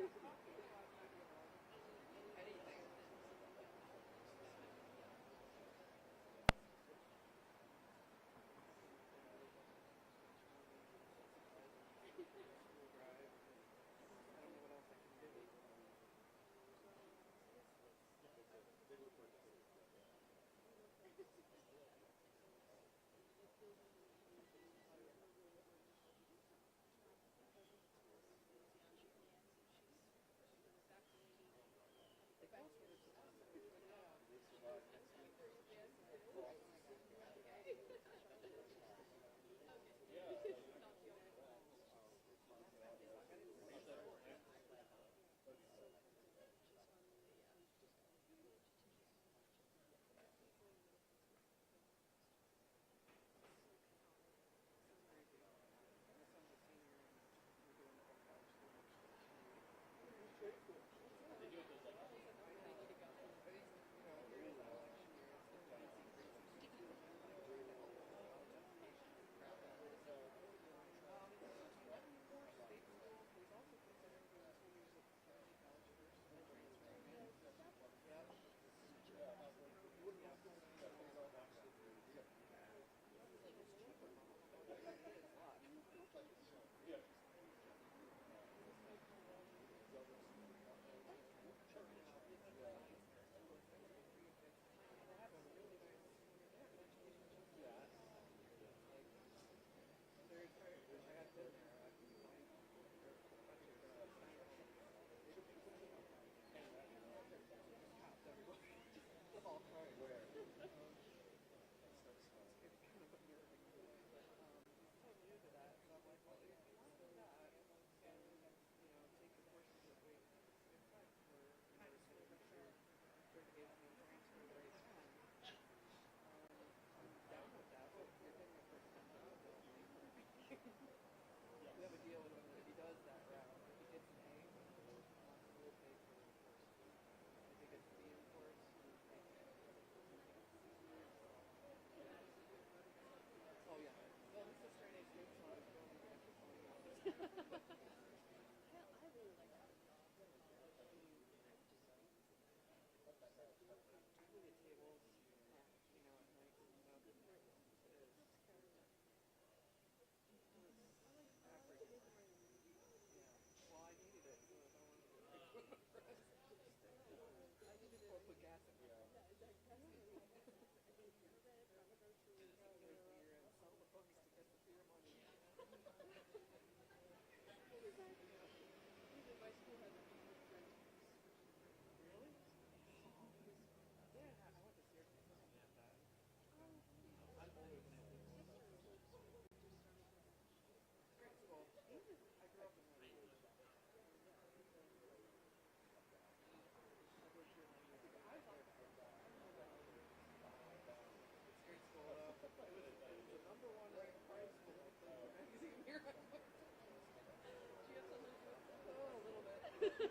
Oh, a little bit.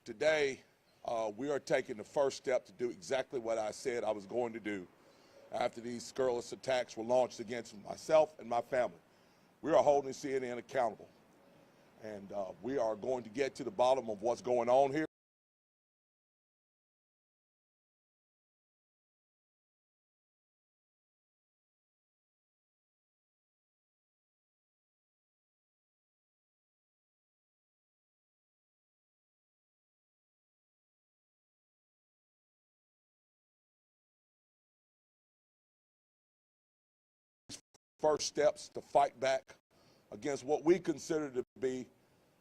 Today, we are taking the first step to do exactly what I said I was going to do after these scurrilous attacks were launched against myself and my family. We are holding CNN accountable, and we are going to get to the bottom of what's going on here. First steps to fight back against what we consider to be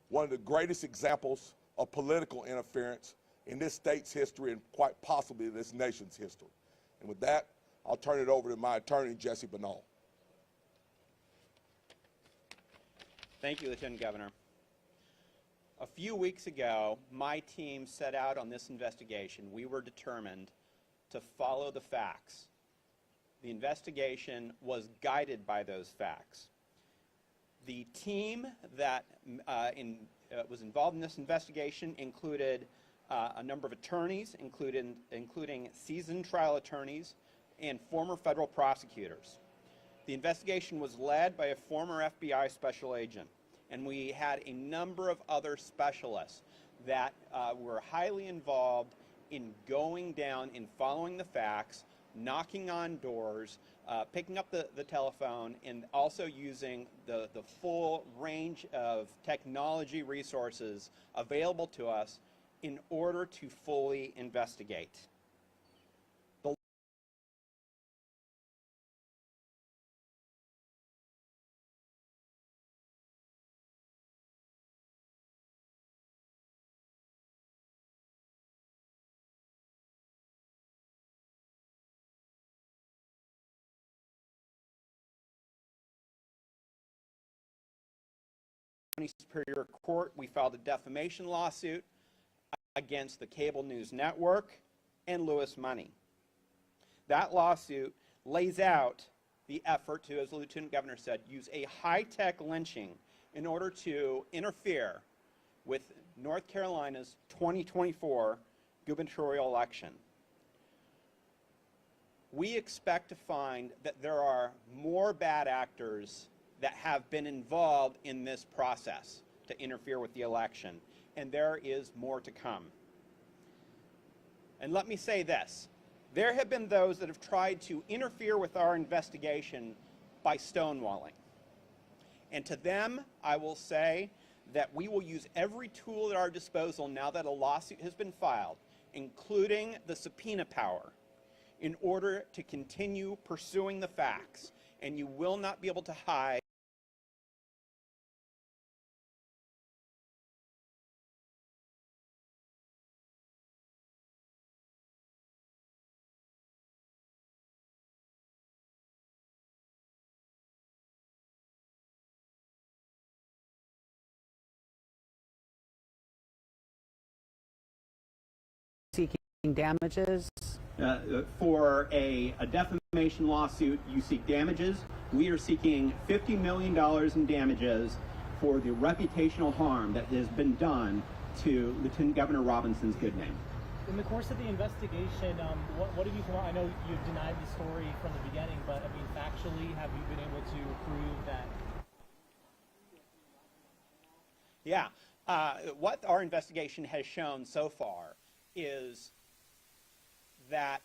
one of the greatest examples of political interference in this state's history and quite possibly this nation's history. And with that, I'll turn it over to my attorney, Jesse Binnall. Thank you, Lieutenant Governor. A few weeks ago, my team set out on this investigation. We were determined to follow the facts. The investigation was guided by those facts. The team that was involved in this investigation included a number of attorneys, including seasoned trial attorneys and former federal prosecutors. The investigation was led by a former FBI special agent, and we had a number of other specialists that were highly involved in going down and following the facts, knocking on doors, picking up the telephone, and also using the full range of technology resources available to us in order to fully investigate. Superior Court, we filed a defamation lawsuit against the cable news network and Lewis Money. That lawsuit lays out the effort to, as the Lieutenant Governor said, use a high-tech lynching in order to interfere with North Carolina's 2024 gubernatorial election. We expect to find that there are more bad actors that have been involved in this process to interfere with the election, and there is more to come. And let me say this, there have been those that have tried to interfere with our investigation by stonewalling. And to them, I will say that we will use every tool at our disposal now that a lawsuit has been filed, including the subpoena power, in order to continue pursuing the facts, and you will not be able to hide seeking damages? For a defamation lawsuit, you seek damages. We are seeking $50 million in damages for the reputational harm that has been done to Lieutenant Governor Robinson's good name. In the course of the investigation, what have you come out? I know you've denied the story from the beginning, but I mean, factually, have you been able to prove that? Yeah, what our investigation has shown so far is that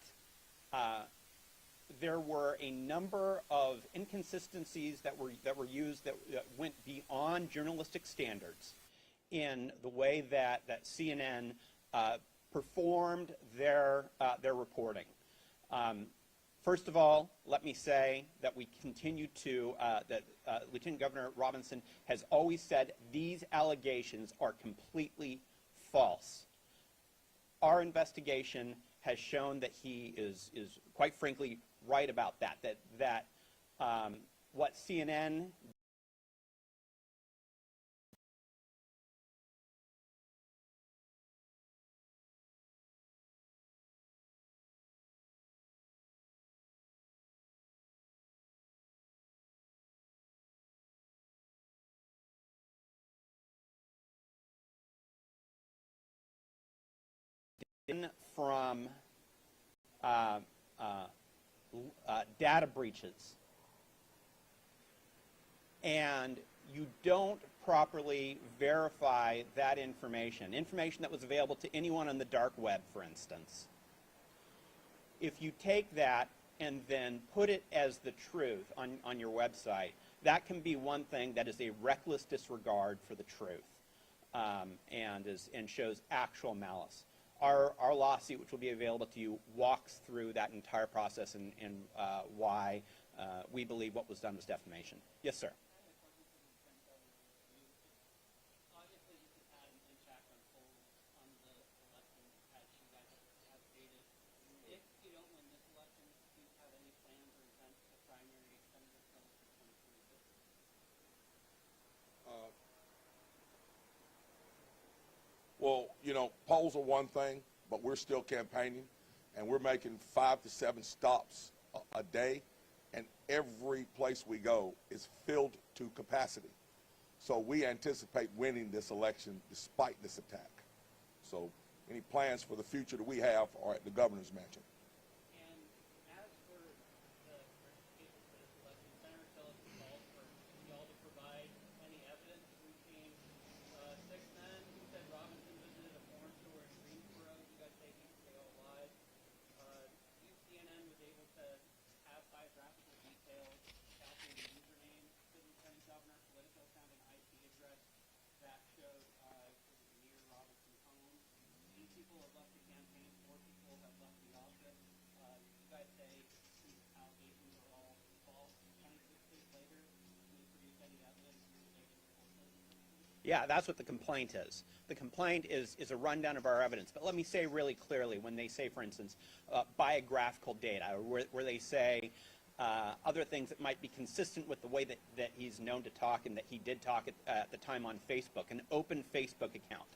there were a number of inconsistencies that were used that went beyond journalistic standards in the way that CNN performed their reporting. First of all, let me say that we continue to, that Lieutenant Governor Robinson has always said these allegations are completely false. Our investigation has shown that he is quite frankly right about that, what CNN from data breaches, and you don't properly verify that information that was available to anyone on the dark web, for instance, if you take that and then put it as the truth on your website, that can be one thing that is a reckless disregard for the truth, and shows actual malice. Our lawsuit, which will be available to you, walks through that entire process and why we believe what was done was defamation. Yes, sir. Well, you know, polls are one thing, but we're still campaigning, and we're making 5 to 7 stops a day, and every place we go is filled to capacity. So we anticipate winning this election despite this attack. So any plans for the future that we have are at the governor's mansion. And as for the verification for this election, Senator Phillips called for y'all to provide any evidence. We've seen 6 men who said Robinson visited a foreign store in Greensboro. You guys say he stay all alive. CNN was able to have biographical details attaching the username to the Lieutenant Governor's political account and IP address that showed it was near Robinson's home. 2 people have left the campaign, 4 people have left the office. You guys say these allegations are all false. 26 days later, can you produce any evidence related to those information? Yeah, that's what the complaint is. The complaint is a rundown of our evidence. But let me say really clearly, when they say, for instance, biographical data, or where they say other things that might be consistent with the way that he's known to talk and that he did talk at the time on Facebook, an open Facebook account.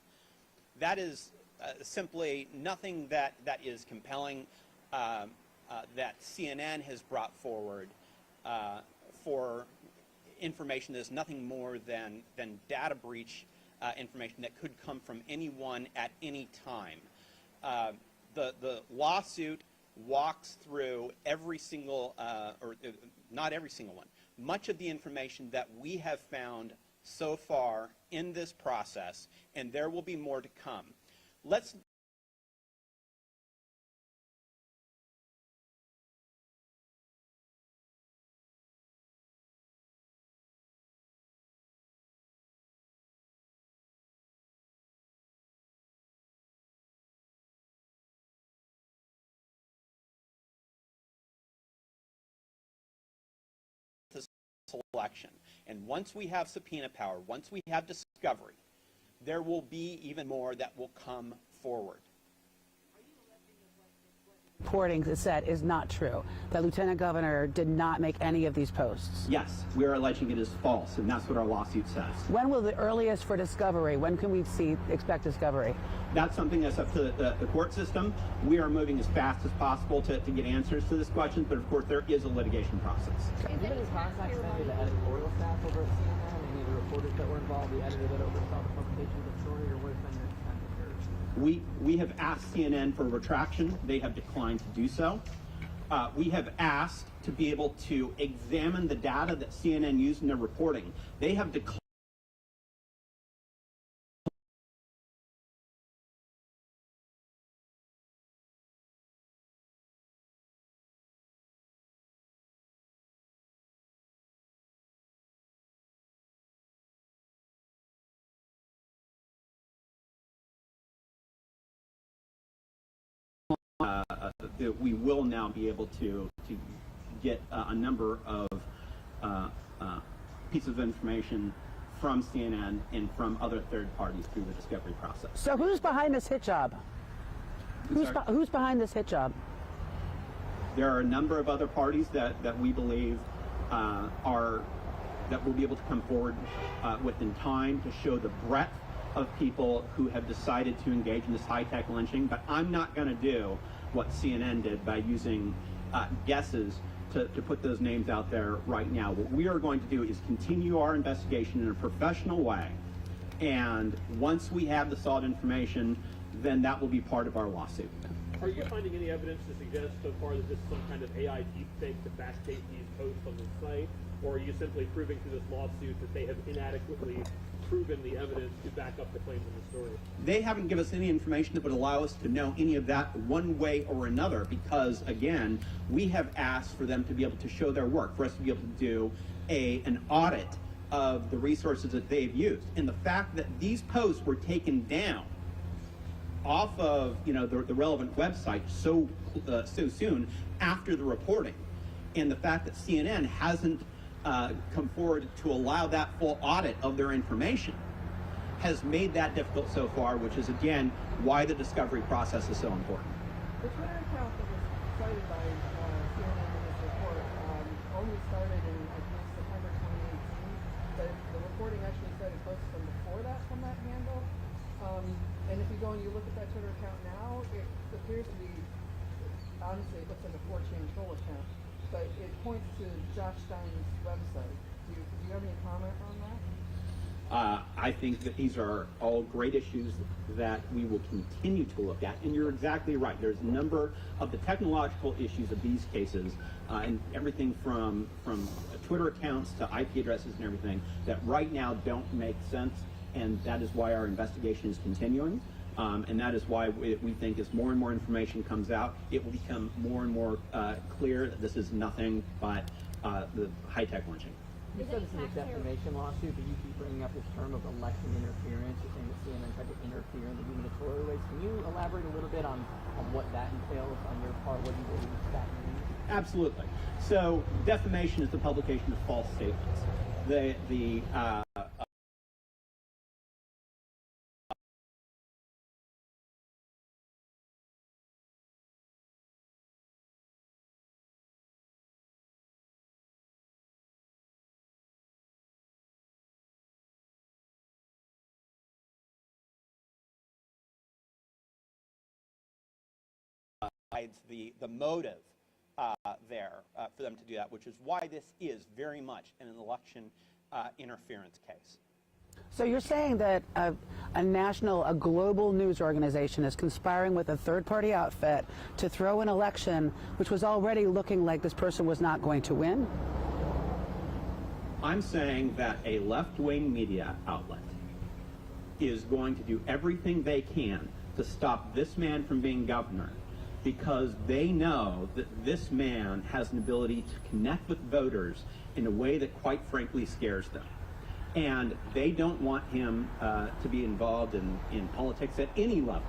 That is simply nothing that is compelling that CNN has brought forward for information that is nothing more than data breach information that could come from anyone at any time. The lawsuit walks through every single, or not every single one, much of the information that we have found so far in this process, and there will be more to come. Let's selection. And once we have subpoena power, once we have discovery, there will be even more that will come forward. Reporting is said is not true. That Lieutenant Governor did not make any of these posts. Yes, we are alleging it is false, and that's what our lawsuit says. When will the earliest for discovery? When can we expect discovery? That's something that's up to the court system. We are moving as fast as possible to get answers to this question, but of course there is a litigation process. Have you been in contact with any of the editorial staff over at CNN, any of the reporters that were involved, the editor that oversaw the publication of the story, or what has been your We have asked CNN for retraction. They have declined to do so. We have asked to be able to examine the data that CNN used in their reporting. They have declined. We will now be able to get a number of pieces of information from CNN and from other third parties through the discovery process. So who's behind this hit job? Who's behind this hit job? There are a number of other parties that we believe that will be able to come forward within time to show the breadth of people who have decided to engage in this high-tech lynching, but I'm not going to do what CNN did by using guesses to put those names out there right now. What we are going to do is continue our investigation in a professional way, and once we have the solid information, then that will be part of our lawsuit. Are you finding any evidence to suggest so far that this is some kind of AI deepfake to backdate these posts on the site, or are you simply proving through this lawsuit that they have inadequately proven the evidence to back up the claims in the story? They haven't given us any information that would allow us to know any of that one way or another because, again, we have asked for them to be able to show their work, for us to be able to do an audit of the resources that they've used. And the fact that these posts were taken down off of the relevant website so soon after the reporting, and the fact that CNN hasn't come forward to allow that full audit of their information has made that difficult so far, which is again why the discovery process is so important. The Twitter account that was cited by CNN in this report only started in, I believe, September 2018, but the reporting actually cited posts from before that from that handle. And if you go and you look at that Twitter account now, it appears to be, honestly, it looks like a 4chan troll account, but it points to Josh Stein's website. Do you have any comment on that? I think that these are all great issues that we will continue to look at, and you're exactly right. There's a number of the technological issues of these cases, and everything from Twitter accounts to IP addresses and everything that right now don't make sense, and that is why our investigation is continuing. And that is why we think as more and more information comes out, it will become more and more clear that this is nothing but the high-tech lynching. You said this is a defamation lawsuit, but you keep bringing up this term of election interference. You're saying that CNN tried to interfere in the gubernatorial race. Can you elaborate a little bit on what that entails on your part, what you believe that means? Absolutely. So defamation is the publication of false statements. The motive there for them to do that, which is why this is very much an election interference case. So you're saying that a global news organization is conspiring with a third-party outfit to throw an election which was already looking like this person was not going to win? I'm saying that a left-wing media outlet is going to do everything they can to stop this man from being governor, because they know that this man has an ability to connect with voters in a way that quite frankly scares them. And they don't want him to be involved in politics at any level.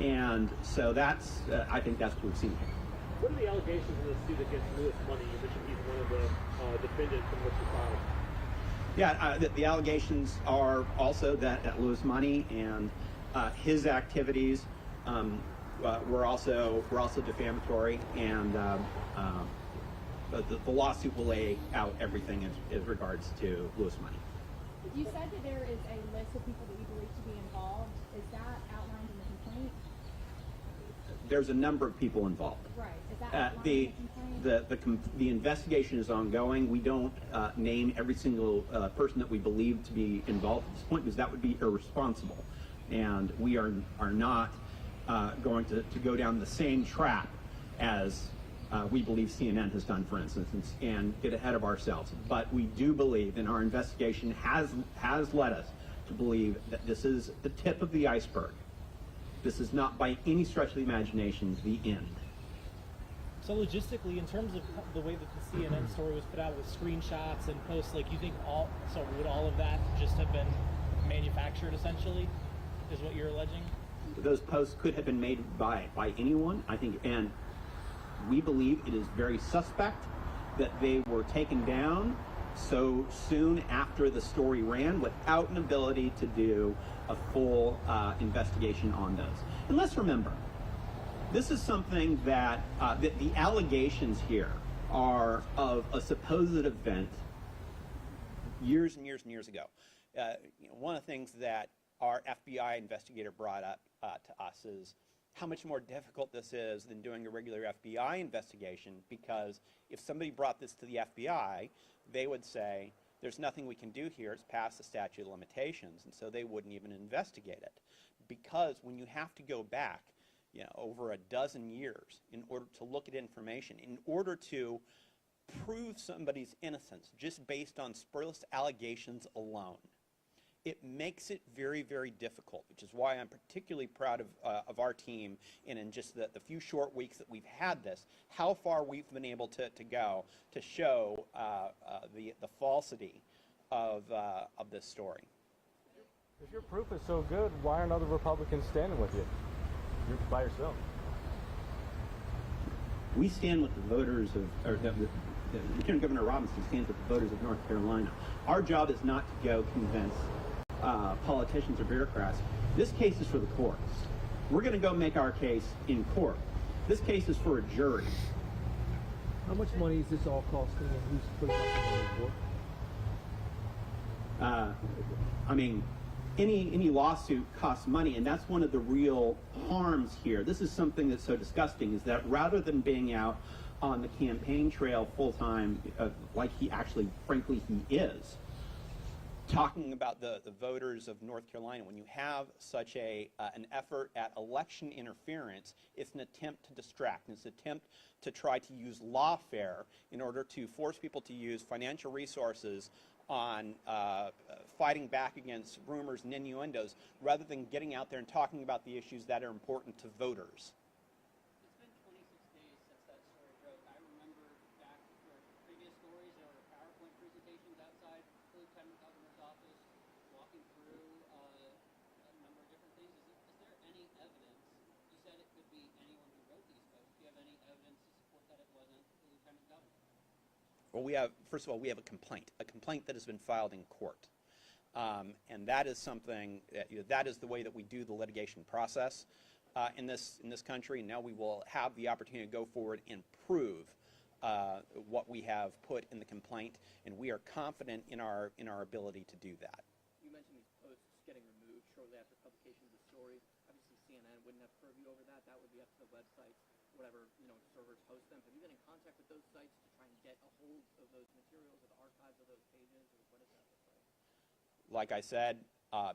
And so that's, I think that's what we've seen here. What are the allegations in this suit against Louis Money? You mentioned he's one of the defendants in which you filed. Yeah, the allegations are also that Louis Money and his activities were also defamatory, and the lawsuit will lay out everything as regards to Louis Money. You said that there is a list of people that you believe to be involved. Is that outlined in the complaint? There's a number of people involved. Right. Is that outlined in the complaint? The investigation is ongoing. We don't name every single person that we believe to be involved at this point, because that would be irresponsible, and we are not going to go down the same trap as we believe CNN has done, for instance, and get ahead of ourselves. But we do believe, and our investigation has led us to believe, that this is the tip of the iceberg. This is not by any stretch of the imagination the end. So logistically, in terms of the way that the CNN story was put out with screenshots and posts, like, you think would all of that just have been manufactured, essentially, is what you're alleging? Those posts could have been made by anyone, I think, and we believe it is very suspect that they were taken down so soon after the story ran without an ability to do a full investigation on those. And let's remember, this is something that the allegations here are of a supposed event Years and years and years ago. One of the things that our FBI investigator brought up to us is how much more difficult this is than doing a regular FBI investigation, because if somebody brought this to the FBI, they would say, there's nothing we can do here, it's past the statute of limitations, and so they wouldn't even investigate it. because when you have to go back, over a dozen years in order to look at information, in order to prove somebody's innocence just based on spurious allegations alone, it makes it very, very difficult, which is why I'm particularly proud of our team, and in just the few short weeks that we've had this, how far we've been able to go to show the falsity of this story. If your proof is so good, why aren't other Republicans standing with you? You're by yourself. We stand with the voters Lieutenant Governor Robinson stands with the voters of North Carolina. Our job is not to go convince politicians or bureaucrats. This case is for the courts. We're going to go make our case in court. This case is for a jury. How much money is this all costing, and who's putting up the money for? I mean, any lawsuit costs money, and that's one of the real harms here. This is something that's so disgusting, is that rather than being out on the campaign trail full-time, like he actually, frankly, he is, talking about the voters of North Carolina, when you have such an effort at election interference, it's an attempt to distract. It's an attempt to try to use lawfare in order to force people to use financial resources on fighting back against rumors and innuendos, rather than getting out there and talking about the issues that are important to voters. It's been 26 days since that story broke. I remember back for previous stories, there were PowerPoint presentations outside the Lieutenant Governor's office walking through a number of different things. Is there any evidence? You said it could be anyone who wrote these posts. Do you have any evidence to support that it wasn't the Lieutenant Governor? Well, first of all, we have a complaint that has been filed in court. And that is something, that is the way that we do the litigation process in this country. Now we will have the opportunity to go forward and prove what we have put in the complaint, and we are confident in our ability to do that. You mentioned these posts getting removed shortly after publication of the story. Obviously, CNN wouldn't have purview over that. That would be up to the websites, whatever servers host them. Have you been in contact with those sites to try and get a hold of those materials, or the archives of those pages, or what does that look like? Like I said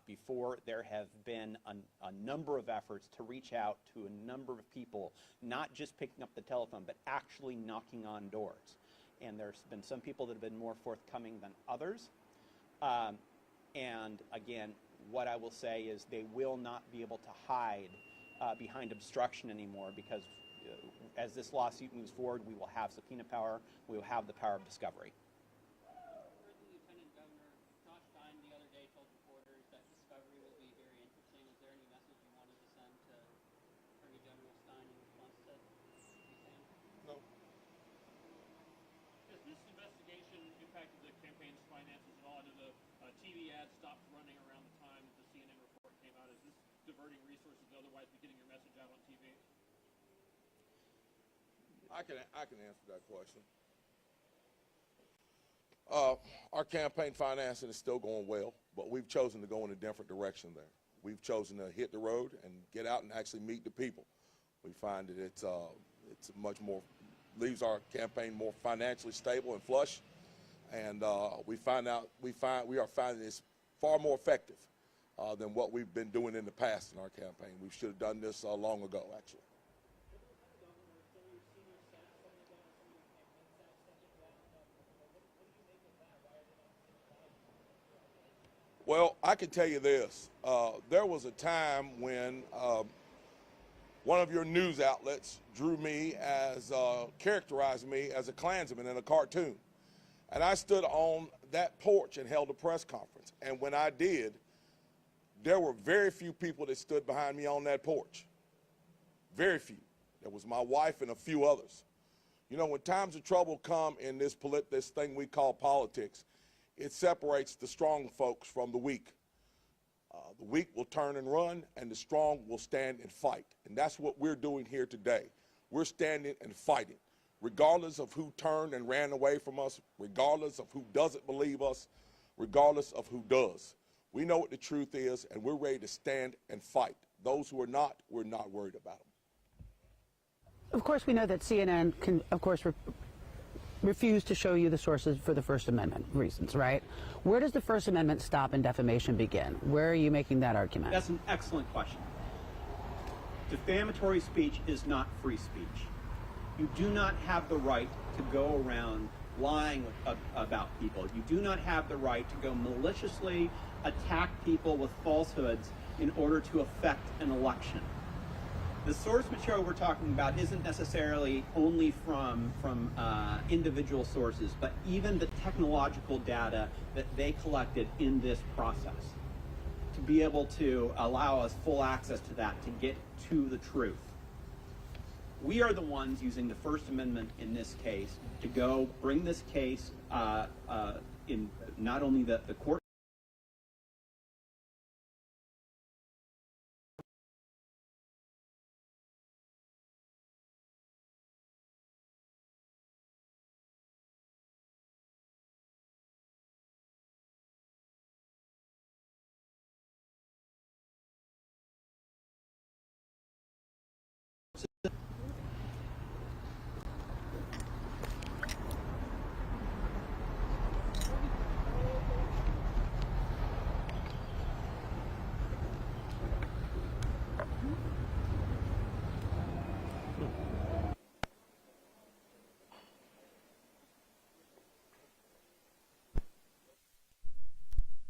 before, there have been a number of efforts to reach out to a number of people, not just picking up the telephone, but actually knocking on doors. And there's been some people that have been more forthcoming than others. And again, what I will say is they will not be able to hide behind obstruction anymore, because as this lawsuit moves forward, we will have subpoena power, we will have the power of discovery. The Lieutenant Governor, Josh Stein, the other day told reporters that discovery will be very interesting. Is there any message you wanted to send to Attorney General Stein in response to Defamation? No. Has this investigation impacted the campaign's finances at all? I know the TV ads stopped running around the time that the CNN report came out. Is this diverting resources to otherwise be getting your message out on TV? I can answer that question. Our campaign financing is still going well, but we've chosen to go in a different direction there. We've chosen to hit the road and get out and actually meet the people. We find that it's much more, leaves our campaign more financially stable and flush, and we are finding it's far more effective than what we've been doing in the past in our campaign. We should have done this long ago, actually. Well, I can tell you this. There was a time when one of your news outlets characterized me as a Klansman in a cartoon. And I stood on that porch and held a press conference. And when I did, there were very few people that stood behind me on that porch. Very few. There was my wife and a few others. You know, when times of trouble come in this thing we call politics, it separates the strong folks from the weak. The weak will turn and run, and the strong will stand and fight. And that's what we're doing here today. We're standing and fighting, regardless of who turned and ran away from us, regardless of who doesn't believe us, regardless of who does. We know what the truth is, and we're ready to stand and fight. Those who are not, we're not worried about them. Of course, we know that CNN can, of course, refused to show you the sources for the First Amendment reasons, right? Where does the First Amendment stop and defamation begin? Where are you making that argument? That's an excellent question. Defamatory speech is not free speech. You do not have the right to go around lying about people. You do not have the right to go maliciously attack people with falsehoods in order to affect an election. The source material we're talking about isn't necessarily only from individual sources, but even the technological data that they collected in this process, to be able to allow us full access to that to get to the truth. We are the ones using the First Amendment in this case to go bring this case in not only the court